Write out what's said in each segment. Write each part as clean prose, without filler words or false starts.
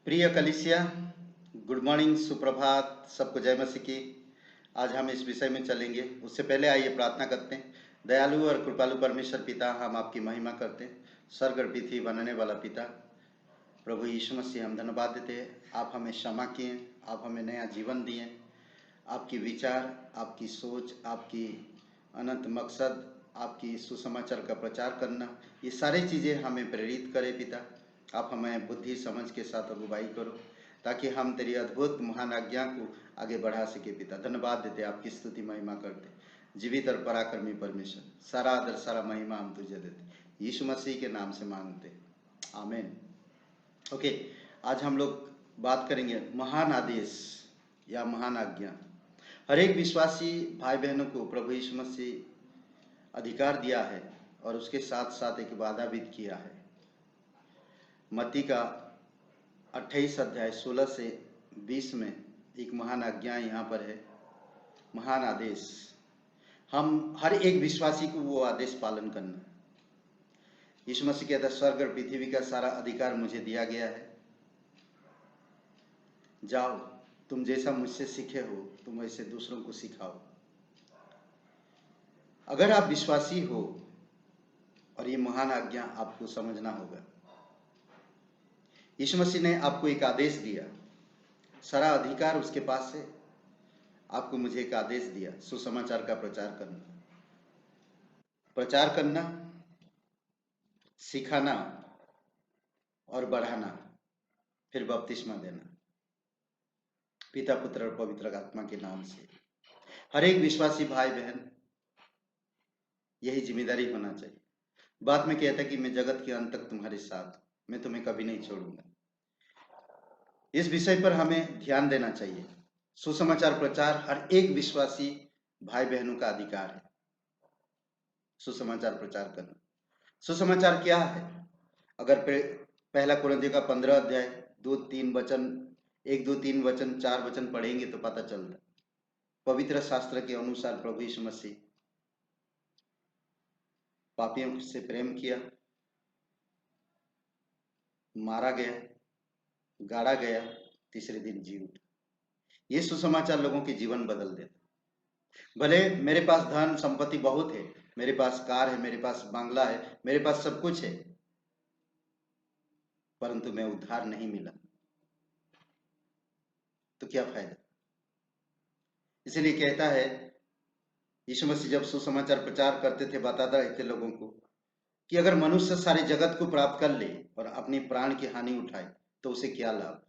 प्रिय कलिसिया, good morning, सुप्रभात, सबको जय मसीह की। आज हम इस विषय में चलेंगे। उससे पहले आइए प्रार्थना करते हैं। दयालु और कृपालु परमेश्वर पिता, हम आपकी महिमा करते हैं। स्वर्ग और पृथ्वी बनाने वाला पिता, प्रभु यीशु मसीह, हम धन्यवाद देते हैं। आप हमें क्षमा किए, आप हमें नया जीवन दिए। आपकी विचार, आपकी सोच, आपकी अनंत मकसद, आपकी सुसमाचार का प्रचार करना, ये सारी चीज़ें हमें प्रेरित करें पिता। आप हमें बुद्धि समझ के साथ अगुवाई करो, ताकि हम तेरी अद्भुत महान आज्ञा को आगे बढ़ा सके पिता। धन्यवाद देते, आपकी स्तुति महिमा करते। जीवित और पराक्रमी परमेश्वर, सारा आदर सारा महिमा हम तुझे देते, यीशु मसीह के नाम से मांगते, आमीन। ओके, आज हम लोग बात करेंगे महान आदेश या महान आज्ञा। हर एक विश्वासी भाई बहनों को प्रभु यीशु मसीह अधिकार दिया है और उसके साथ साथ एक वादा भी किया है। मत्ती का 28 अध्याय 16 से 20 में एक महान आज्ञा यहाँ पर है, महान आदेश। हम हर एक विश्वासी को वो आदेश पालन करना। यीशु मसीह कहता है, स्वर्ग और पृथ्वी का सारा अधिकार मुझे दिया गया है। जाओ, तुम जैसा मुझसे सीखे हो तुम वैसे दूसरों को सिखाओ। अगर आप विश्वासी हो, और ये महान आज्ञा आपको समझना होगा। यीशु मसीह ने आपको एक आदेश दिया, सारा अधिकार उसके पास है। आपको मुझे एक आदेश दिया, सुसमाचार का प्रचार करना, सिखाना और बढ़ाना, फिर बपतिस्मा देना, पिता पुत्र और पवित्र आत्मा के नाम से। हर एक विश्वासी भाई बहन यही जिम्मेदारी होना चाहिए। बाद में कहता कि मैं जगत के अंत तक तुम्हारे साथ, मैं तुम्हें कभी नहीं छोड़ूंगा। इस विषय पर हमें ध्यान देना चाहिए। सुसमाचार प्रचार हर एक विश्वासी भाई बहनों का अधिकार है। सुसमाचार प्रचार करना। सुसमाचार क्या है? अगर पहला कुरिन्थियों का 15 अध्याय 2-3 वचन, 1-2-3 वचन 4 वचन पढ़ेंगे तो पता चलता। पवित्र शास्त्र के अनुसार प्रभु यीशु मसीह पापियों से प्रेम किया, मारा गया, गाड़ा गया, तीसरे दिन जी उठा। ये सुसमाचार लोगों के जीवन बदल देता। भले मेरे पास धन संपत्ति बहुत है, मेरे पास कार है, मेरे पास बांग्ला है, मेरे पास सब कुछ है, परंतु मैं उद्धार नहीं मिला तो क्या फायदा? इसलिए कहता है यीशु मसीह, जब सुसमाचार प्रचार करते थे, बताता रहते लोगों को कि अगर मनुष्य सारे जगत को प्राप्त कर ले और अपनी प्राण की हानि उठाए तो उसे क्या लाभ।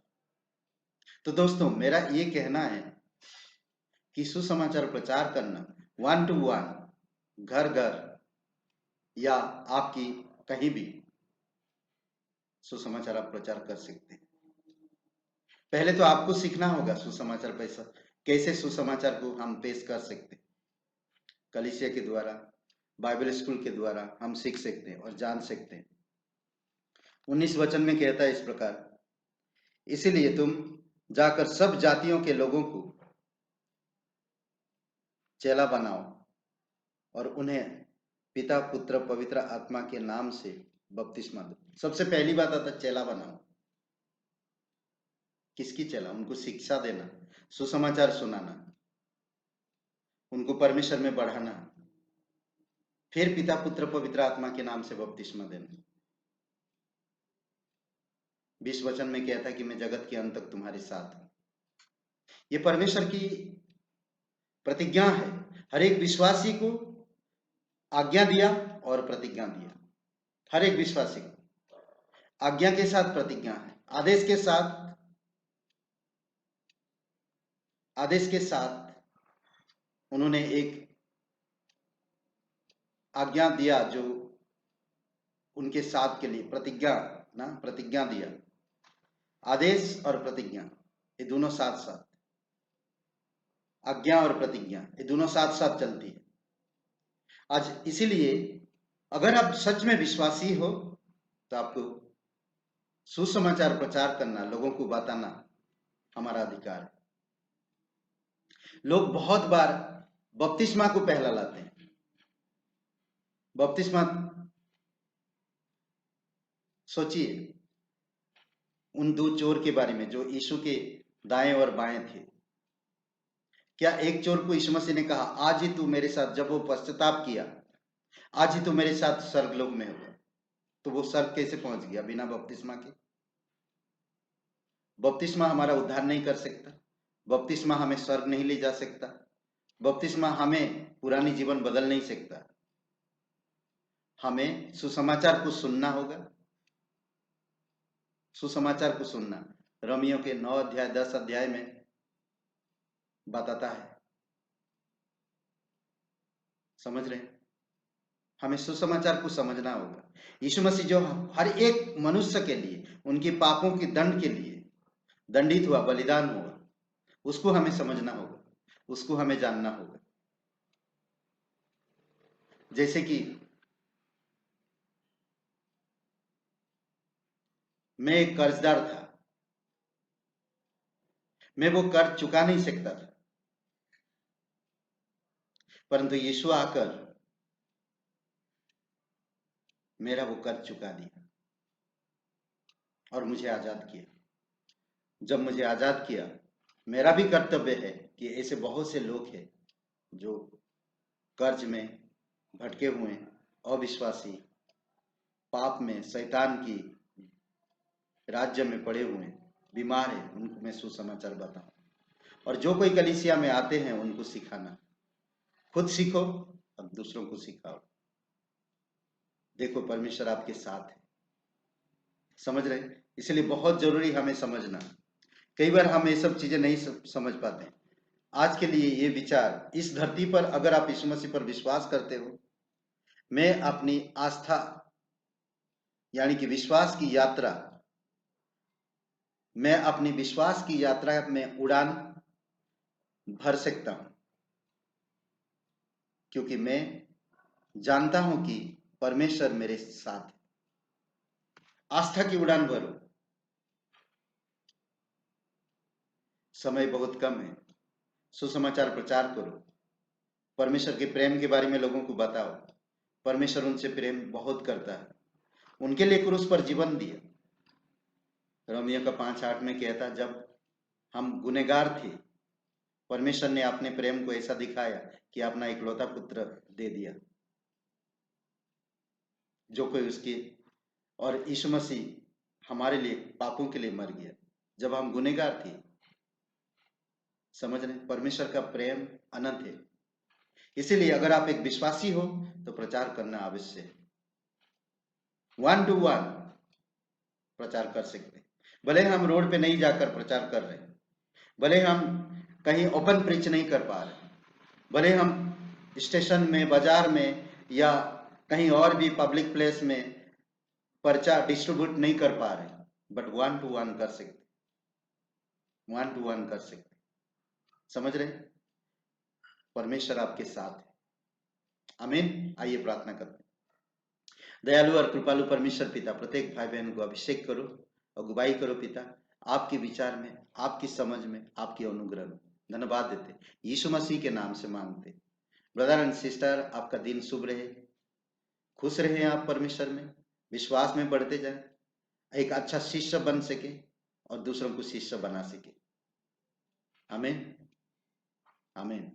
तो दोस्तों, मेरा ये कहना है कि सुसमाचार प्रचार करना 1 to 1, घर घर या आपकी कहीं भी सुसमाचार आप प्रचार कर सकते हैं। पहले तो आपको सीखना होगा सुसमाचार कैसे सुसमाचार को हम पेश कर सकते हैं। कलीसिया के द्वारा, बाइबल स्कूल के द्वारा हम सीख सकते हैं और जान सकते हैं। 19 वचन में कहता है इस प्रकार, इसीलिए तुम जाकर सब जातियों के लोगों को चेला बनाओ और उन्हें पिता पुत्र पवित्र आत्मा के नाम से बपतिस्मा दो। सबसे पहली बात आता है चेला बनाओ। किसकी चेला? उनको शिक्षा देना, सुसमाचार सुनाना, उनको परमेश्वर में बढ़ाना, फिर पिता पुत्र पवित्र आत्मा के नाम से बपतिस्मा देना। 20 वचन में कहता है कि मैं जगत के अंत तक तुम्हारे साथ हूं। ये परमेश्वर की प्रतिज्ञा है। हर एक विश्वासी को आज्ञा दिया और प्रतिज्ञा दिया। हर एक विश्वासी को आज्ञा के साथ प्रतिज्ञा है, आदेश के साथ उन्होंने एक आज्ञा दिया जो उनके साथ के लिए प्रतिज्ञा दिया। आदेश और प्रतिज्ञा ये दोनों साथ साथ, आज्ञा और प्रतिज्ञा ये दोनों साथ साथ चलती है। आज इसीलिए अगर आप सच में विश्वासी हो तो आपको सुसमाचार प्रचार करना, लोगों को बताना हमारा अधिकार है। लोग बहुत बार बपतिस्मा को पहला लाते हैं। बपतिस्मा सोचिए, उन दो चोर के बारे में जो यीशु के दाएं और बाएं थे। क्या एक चोर को यीशु मसीह ने कहा, आज ही तू मेरे साथ, जब वो पश्चाताप किया, आज ही तू मेरे साथ स्वर्गलोक में होगा? तो वो स्वर्ग कैसे पहुंच गया बिना बपतिस्मा के? बपतिस्मा हमारा उद्धार नहीं कर सकता, बपतिस्मा हमें स्वर्ग नहीं ले जा सकता, बपतिस्मा हमें पुरानी जीवन बदल नहीं सकता। हमें सुसमाचार को सुनना होगा। सुसमाचार को सुनना रोमियो के 9 अध्याय 10 अध्याय में बताता है। समझ रहे हैं? हमें सुसमाचार को समझना होगा। यीशु मसीह जो हर एक मनुष्य के लिए, उनके पापों के दंड के लिए दंडित हुआ, बलिदान हुआ, उसको हमें समझना होगा, उसको हमें जानना होगा। जैसे कि मैं एक कर्जदार था, मैं वो कर्ज चुका नहीं सकता था, परंतु यीशु आकर मेरा वो कर्ज चुका दिया और मुझे आजाद किया। जब मुझे आजाद किया, मेरा भी कर्तव्य है कि ऐसे बहुत से लोग हैं जो कर्ज में भटके हुए, अविश्वासी, पाप में, शैतान की राज्य में पड़े हुए, बीमार है, उनको मैं सुसमाचार बताऊं। और जो कोई कलीसिया में आते हैं उनको सिखाना। खुद सीखो, अब दूसरों को सिखाओ। देखो परमेश्वर आपके साथ है। समझ रहे? इसलिए बहुत जरूरी हमें समझना। कई बार हम ये सब चीजें नहीं समझ पाते। आज के लिए ये विचार, इस धरती पर अगर आप यीशु मसीह पर विश्वास करते हो, मैं अपनी आस्था यानी कि विश्वास की यात्रा, मैं अपनी विश्वास की यात्रा में उड़ान भर सकता हूं, क्योंकि मैं जानता हूं कि परमेश्वर मेरे साथ है। आस्था की उड़ान भरो। समय बहुत कम है, सुसमाचार प्रचार करो, परमेश्वर के प्रेम के बारे में लोगों को बताओ। परमेश्वर उनसे प्रेम बहुत करता है, उनके लिए क्रूस पर जीवन दिया। रोमियो का 5:8 में कहता, जब हम गुनहगार थे, परमेश्वर ने अपने प्रेम को ऐसा दिखाया कि अपना इकलौता पुत्र दे दिया, जो कोई उसके, और यीशु मसीह हमारे लिए, पापों के लिए मर गया जब हम गुनहगार थे। समझ रहे? परमेश्वर का प्रेम अनंत है। इसीलिए अगर आप एक विश्वासी हो तो प्रचार करना आवश्यक है। 1 to 1 प्रचार कर सकते हैं। भले हम रोड पे नहीं जाकर प्रचार कर रहे, भले हम कहीं ओपन प्रीच नहीं कर पा रहे, भले हम स्टेशन में, बाजार में या कहीं और भी पब्लिक प्लेस में पर्चा डिस्ट्रीब्यूट नहीं कर पा रहे, बट 1 to 1 कर सकते, 1 to 1 कर सकते। समझ रहे? परमेश्वर आपके साथ है। आमीन। आइए प्रार्थना करते हैं। दयालु और कृपालु परमेश्वर पिता, प्रत्येक भाई बहन को अभिषेक करो, अगुवाई करो पिता, आपके विचार में, आपकी समझ में, आपके अनुग्रह में। धन्यवाद देते यीशु मसीह के नाम से मांगते। ब्रदर एंड सिस्टर, आपका दिन शुभ रहे, खुश रहे आप परमेश्वर में, विश्वास में बढ़ते जाए, एक अच्छा शिष्य बन सके और दूसरों को शिष्य बना सके। आमीन, आमीन।